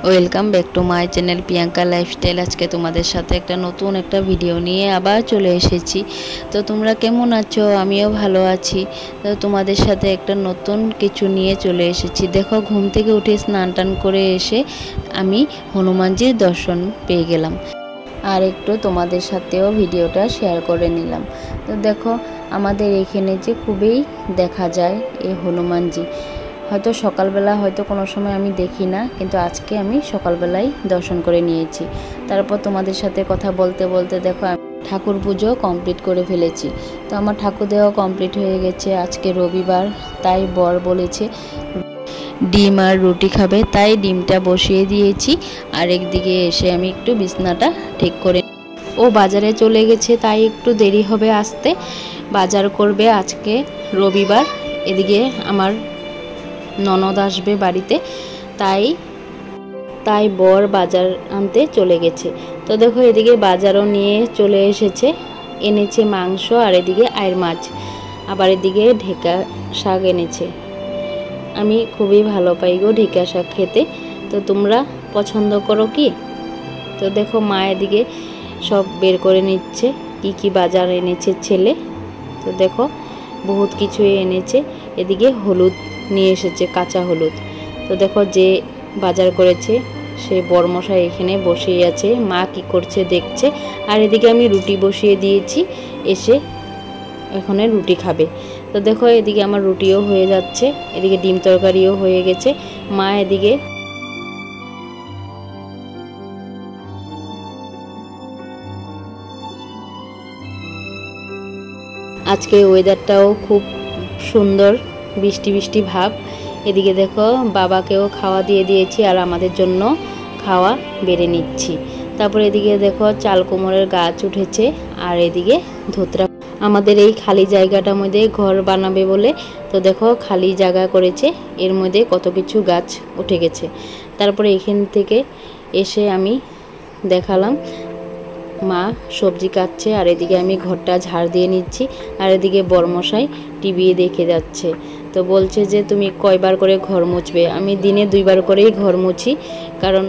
Welcome back to my channel Priyanka lifestyle. আজকে তোমাদের সাথে নতুন একটা ভিডিও নিয়ে আবার চলে এসেছি। তো তোমরা কেমন আছো? আমিও ভালো আছি। তো তোমাদের সাথে একটা নতুন কিছু নিয়ে চলে এসেছি। দেখো, ঘুম থেকে উঠে স্নান টান করে এসে আমি হনুমানজির দর্শন পেয়ে গেলাম, আর একটু তোমাদের সাথেও ভিডিওটা শেয়ার করে নিলাম। তো দেখো, আমাদের এখানে যে খুবই দেখা যায় এই হনুমানজি। হয়তো সকালবেলা হয়তো কোনো সময় আমি দেখি না, কিন্তু আজকে আমি সকালবেলায় দর্শন করে নিয়েছি। তারপর তোমাদের সাথে কথা বলতে বলতে দেখো আমি ঠাকুর পুজো কমপ্লিট করে ফেলেছি। তো আমার ঠাকুর দেওয়া কমপ্লিট হয়ে গেছে। আজকে রবিবার, তাই বর বলেছে ডিম আর রুটি খাবে, তাই ডিমটা বসিয়ে দিয়েছি। আর একদিকে এসে আমি একটু বিছনাটা ঠিক করে, ও বাজারে চলে গেছে, তাই একটু দেরি হবে আসতে। বাজার করবে আজকে রবিবার। এদিকে আমার ননদ আসবে বাড়িতে, তাই বর বাজার আনতে চলে গেছে। তো দেখো, এদিকে বাজারও নিয়ে চলে এসেছে, এনেছে মাংস, আর এদিকে আয়ের মাছ, আবার এদিকে ঢেকা শাক এনেছে। আমি খুবই ভালো পাই গো ঢেকা শাক খেতে। তো তোমরা পছন্দ করো কি? তো দেখো, মা এদিকে সব বের করে নিচ্ছে কি কি বাজার এনেছে ছেলে। তো দেখো, বহুত কিছুই এনেছে। এদিকে হলুদ নিয়ে এসেছে, কাঁচা হলুদ। তো দেখো, যে বাজার করেছে সে বরমশাই এখানে বসেই আছে, মা কি করছে দেখছে। আর এদিকে আমি রুটি বসিয়ে দিয়েছি, এসে এখানে রুটি খাবে। তো দেখো, এদিকে আমার রুটিও হয়ে যাচ্ছে, এদিকে ডিম তরকারিও হয়ে গেছে। মা এদিকে আজকে ওয়েদারটাও খুব সুন্দর, বৃষ্টি বৃষ্টি ভাব। এদিকে দেখো, বাবাকেও খাওয়া দিয়ে দিয়েছি, আর আমাদের জন্য খাওয়া বেড়ে নিচ্ছি। তারপরে এদিকে দেখো, চাল কুমড়ের গাছ উঠেছে, আর এদিকে ধোত্রা। আমাদের এই খালি জায়গাটার মধ্যে ঘর বানাবে বলে, তো দেখো খালি জায়গা করেছে, এর মধ্যে কত কিছু গাছ উঠে গেছে। তারপরে এখান থেকে এসে আমি দেখালাম মা সবজি কাটছে, আর এদিকে আমি ঘরটা ঝাড় দিয়ে নিচ্ছি। আর এদিকে বরমশাই টিভি দেখে যাচ্ছে। তো বলছে যে তুমি কয়বার করে ঘর মুছবে? আমি দিনে 2বার করেই ঘর মুছি, কারণ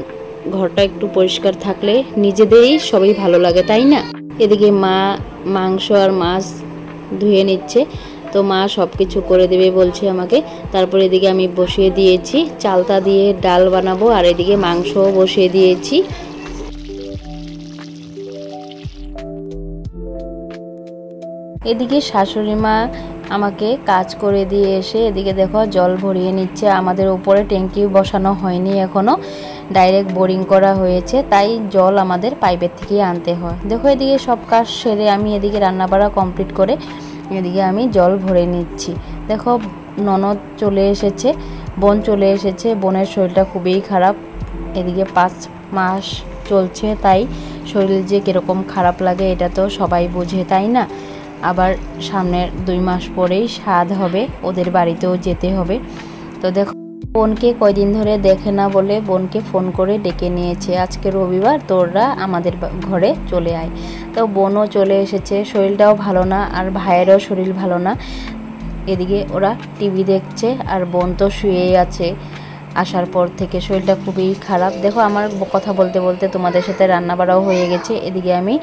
ঘরটা একটু পরিষ্কার থাকলে নিজেদেরই সবই ভালো লাগে, তাই না? এদিকে মা মাংস আর মাছ ধুয়ে নিচ্ছে। তো মা সব কিছু করে দেবে বলছে আমাকে। তারপরে এদিকে আমি বসিয়ে দিয়েছি, চালতা দিয়ে ডাল বানাবো, আর এদিকে মাংসও বসিয়ে দিয়েছি। এদিকে শাশুড়ি মা আমাকে কাজ করে দিয়ে এসে এদিকে দেখো জল ভরিয়ে নিচ্ছে। আমাদের উপরে ট্যাঙ্কি বসানো হয়নি এখনও, ডাইরেক্ট বোরিং করা হয়েছে, তাই জল আমাদের পাইপের থেকেই আনতে হয়। দেখো, এদিকে সব কাজ সেরে আমি এদিকে রান্নাবাড়া কমপ্লিট করে এদিকে আমি জল ভরে নিচ্ছি। দেখো, ননদ চলে এসেছে, বোন চলে এসেছে। বোনের শরীরটা খুবই খারাপ, এদিকে 5 মাস চলছে, তাই শরীর যে কীরকম খারাপ লাগে এটা তো সবাই বোঝে, তাই না? আবার সামনের 2 মাস পরেই সাধ হবে, ওদের বাড়িতেও যেতে হবে। তো দেখো, বোনকে কয়দিন ধরে দেখে না বলে বোনকে ফোন করে ডেকে নিয়েছে, আজকে রবিবার, তোরা আমাদের ঘরে চলে আয়। তো বোনও চলে এসেছে। শরীরটাও ভালো না, আর ভাইয়েরও শরীর ভালো না। এদিকে ওরা টিভি দেখছে, আর বোন তো শুয়েই আছে। আসার পর থেকে শরীরটা খুবই খারাপ। দেখো, আমার কথা বলতে বলতে তোমাদের সাথে রান্নাবাড়াও হয়ে গেছে। এদিকে আমি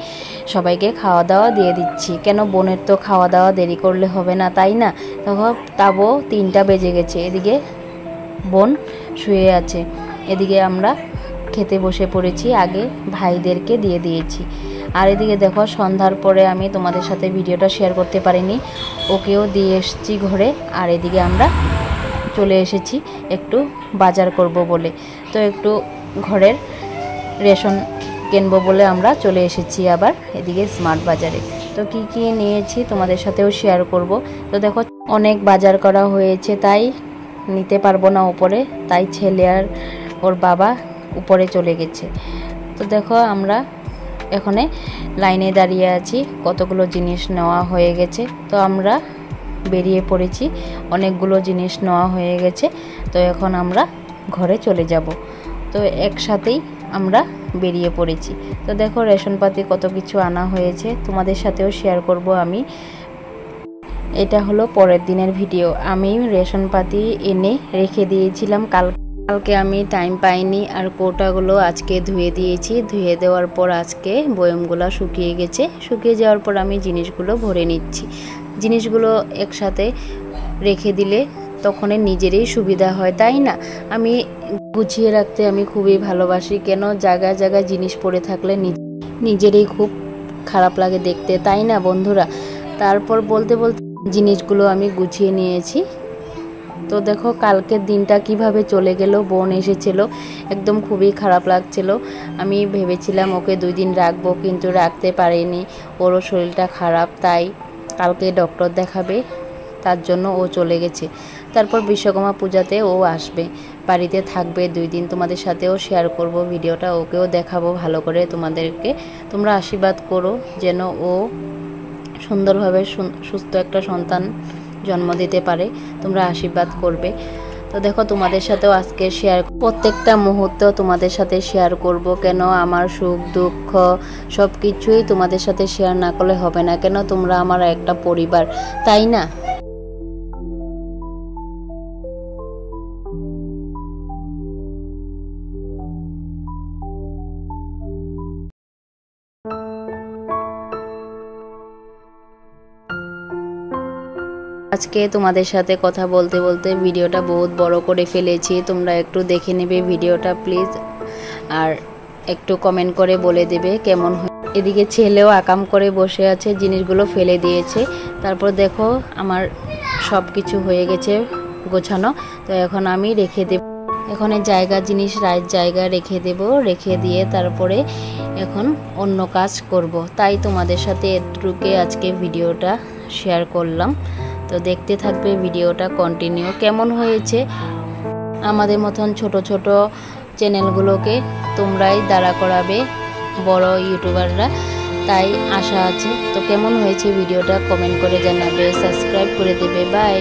সবাইকে খাওয়া দাওয়া দিয়ে দিচ্ছি, কেন বোনের তো খাওয়া দাওয়া দেরি করলে হবে না, তাই না? দেখো, তাবো 3টা বেজে গেছে, এদিকে বোন শুয়ে আছে। এদিকে আমরা খেতে বসে পড়েছি, আগে ভাইদেরকে দিয়ে দিয়েছি। আর এদিকে দেখো, সন্ধ্যার পরে আমি তোমাদের সাথে ভিডিওটা শেয়ার করতে পারিনি, ওকেও দিয়ে এসেছি ঘরে। আর এদিকে আমরা চলে এসেছি একটু বাজার করব বলে। তো একটু ঘরের রেশন কিনবো বলে আমরা চলে এসেছি আবার এদিকে স্মার্ট বাজারে। তো কি কি নিয়েছি তোমাদের সাথেও শেয়ার করব। তো দেখো, অনেক বাজার করা হয়েছে, তাই নিতে পারবো না উপরে, তাই ছেলে আর ওর বাবা উপরে চলে গেছে। তো দেখো, আমরা এখানে লাইনে দাঁড়িয়ে আছি, কতগুলো জিনিস নেওয়া হয়ে গেছে। তো আমরা বেরিয়ে পড়েছি, অনেকগুলো জিনিস নেওয়া হয়ে গেছে। তো এখন আমরা ঘরে চলে যাব। তো একসাথেই আমরা বেরিয়ে পড়েছি। তো দেখো, রেশনপাতি কত কিছু আনা হয়েছে, তোমাদের সাথেও শেয়ার করব আমি। এটা হলো পরের দিনের ভিডিও। আমি রেশনপাতি এনে রেখে দিয়েছিলাম, কালকে আমি টাইম পাইনি আর কৌটাগুলো আজকে ধুয়ে দিয়েছি। ধুয়ে দেওয়ার পর আজকে বয়মগুলো শুকিয়ে গেছে। শুকিয়ে যাওয়ার পর আমি জিনিসগুলো ভরে নিচ্ছি। জিনিসগুলো একসাথে রেখে দিলে তখন নিজেরই সুবিধা হয়, তাই না? আমি গুছিয়ে রাখতে আমি খুবই ভালোবাসি। কেন জায়গায় জায়গায় জিনিস পড়ে থাকলে নিজেরই খুব খারাপ লাগে দেখতে, তাই না বন্ধুরা? তারপর বলতে বলতে জিনিসগুলো আমি গুছিয়ে নিয়েছি। তো দেখো কালকের দিনটা কিভাবে চলে গেল। বোন এসেছিল, একদম খুবই খারাপ লাগছিল। আমি ভেবেছিলাম ওকে 2 দিন রাখবো, কিন্তু রাখতে পারিনি। ওরও শরীরটা খারাপ, তাই কালকে ডক্টর দেখাবে, তার জন্য ও চলে গেছে। তারপর বিশ্বকর্মা পূজাতে ও আসবে, বাড়িতে থাকবে 2 দিন। তোমাদের সাথেও শেয়ার করব ভিডিওটা, ওকেও দেখাবো ভালো করে তোমাদেরকে। তোমরা আশীর্বাদ করো যেন ও সুন্দরভাবে সুস্থ একটা সন্তান জন্ম দিতে পারে। তোমরা আশীর্বাদ করবে। তো দেখো তোমাদের সাথেও আজকে প্রত্যেকটা মুহূর্ত তোমাদের সাথে শেয়ার করব। কেন আমার সুখ দুঃখ সব কিছুই তোমাদের সাথে শেয়ার না করলে হবে না। কেন তোমরা আমার একটা পরিবার, তাই না? আজকে তোমাদের সাথে কথা বলতে বলতে ভিডিওটা বহুত বড় করে ফেলেছি। তোমরা একটু দেখে নেবে ভিডিওটা প্লিজ, আর একটু কমেন্ট করে বলে দেবে কেমন হয়। এদিকে ছেলেও আকাম করে বসে আছে, জিনিসগুলো ফেলে দিয়েছে। তারপর দেখো আমার সব কিছু হয়ে গেছে গোছানো। তো এখন আমি রেখে দেব, এখন জিনিস জায়গা রেখে দেব। রেখে দিয়ে তারপরে এখন অন্য কাজ করব। তাই তোমাদের সাথে এটুকুকে আজকে ভিডিওটা শেয়ার করলাম। তো দেখতে থাকবে ভিডিওটা কন্টিনিউ। কেমন হয়েছে আমাদের মতন ছোট ছোট চ্যানেলগুলোকে তোমরাই দাঁড়া করাবে বড় ইউটিউবাররা, তাই আশা আছে। তো কেমন হয়েছে ভিডিওটা কমেন্ট করে জানাবে, সাবস্ক্রাইব করে দেবে। বাই।